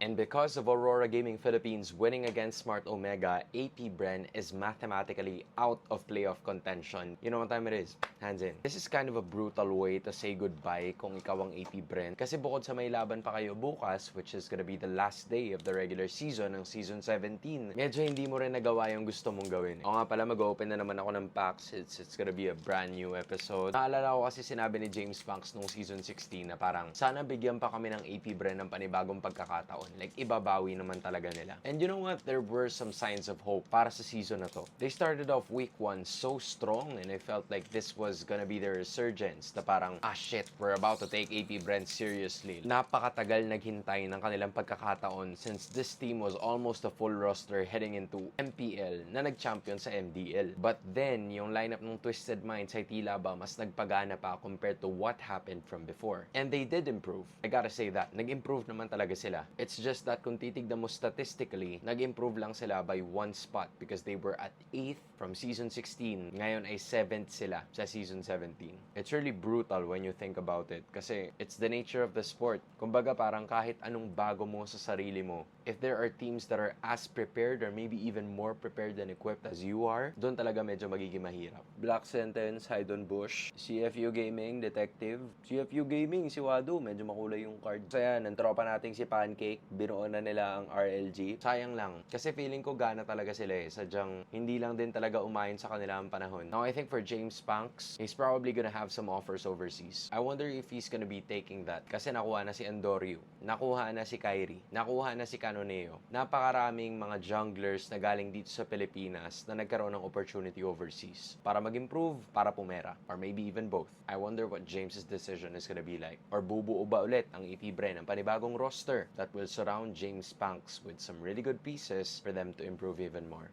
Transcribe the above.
And because of Aurora Gaming Philippines winning against Smart Omega, AP Bren is mathematically out of playoff contention. You know what time it is? Hands in. This is kind of a brutal way to say goodbye kung ikaw ang AP Bren. Kasi bukod sa may laban pa kayo bukas, which is gonna be the last day of the regular season ng Season 17, medyo hindi mo rin nagawa yung gusto mong gawin. O nga pala, mag-open na naman ako ng packs. It's gonna be a brand new episode. Naalala ko kasi sinabi ni James Banks nung Season 16 na parang, sana bigyan pa kami ng AP Bren ng panibagong pagkakataon. Like, ibabawi naman talaga nila. And you know what? There were some signs of hope para sa season na to. They started off week 1 so strong and I felt like this was gonna be their resurgence na parang, shit, we're about to take AP Bren seriously. Napakatagal naghintay ng kanilang pagkakataon since this team was almost a full roster heading into MPL na nag-champion sa MDL. But then, yung lineup ng Twisted Minds ay tila ba mas nagpagana pa compared to what happened from before. And they did improve. I gotta say that. Nag-improve naman talaga sila. It's just that kung titignan mo statistically, nag-improve lang sila by 1 spot because they were at 8th from Season 16. Ngayon ay 7th sila sa Season 17. It's really brutal when you think about it kasi it's the nature of the sport. Kumbaga parang kahit anong bago mo sa sarili mo, if there are teams that are as prepared or maybe even more prepared and equipped as you are, doon talaga medyo magiging mahirap. Black Sentence, Haydon Bush, CFU Gaming, Detective. CFU Gaming, si Wado, medyo makulay yung card. So yan, ang tropa nating si Pancake, binuon na nila ang RLG. Sayang lang, kasi feeling ko gana talaga sila eh. Sadyang hindi lang din talaga umayon sa kanila ang panahon. Now I think for James Banks, he's probably gonna have some offers overseas. I wonder if he's gonna be taking that. Kasi nakuha na si Andorio, nakuha na si Kyrie, nakuha na si Canoneo. Napakaraming mga junglers na galing dito sa Pilipinas na nagkaroon ng opportunity overseas. Para mag-improve, para pumera. Or maybe even both. I wonder what James's decision is gonna be like. Or bubuo ba ulit ang EP Bren ng panibagong roster that will surround James Banks with some really good pieces for them to improve even more.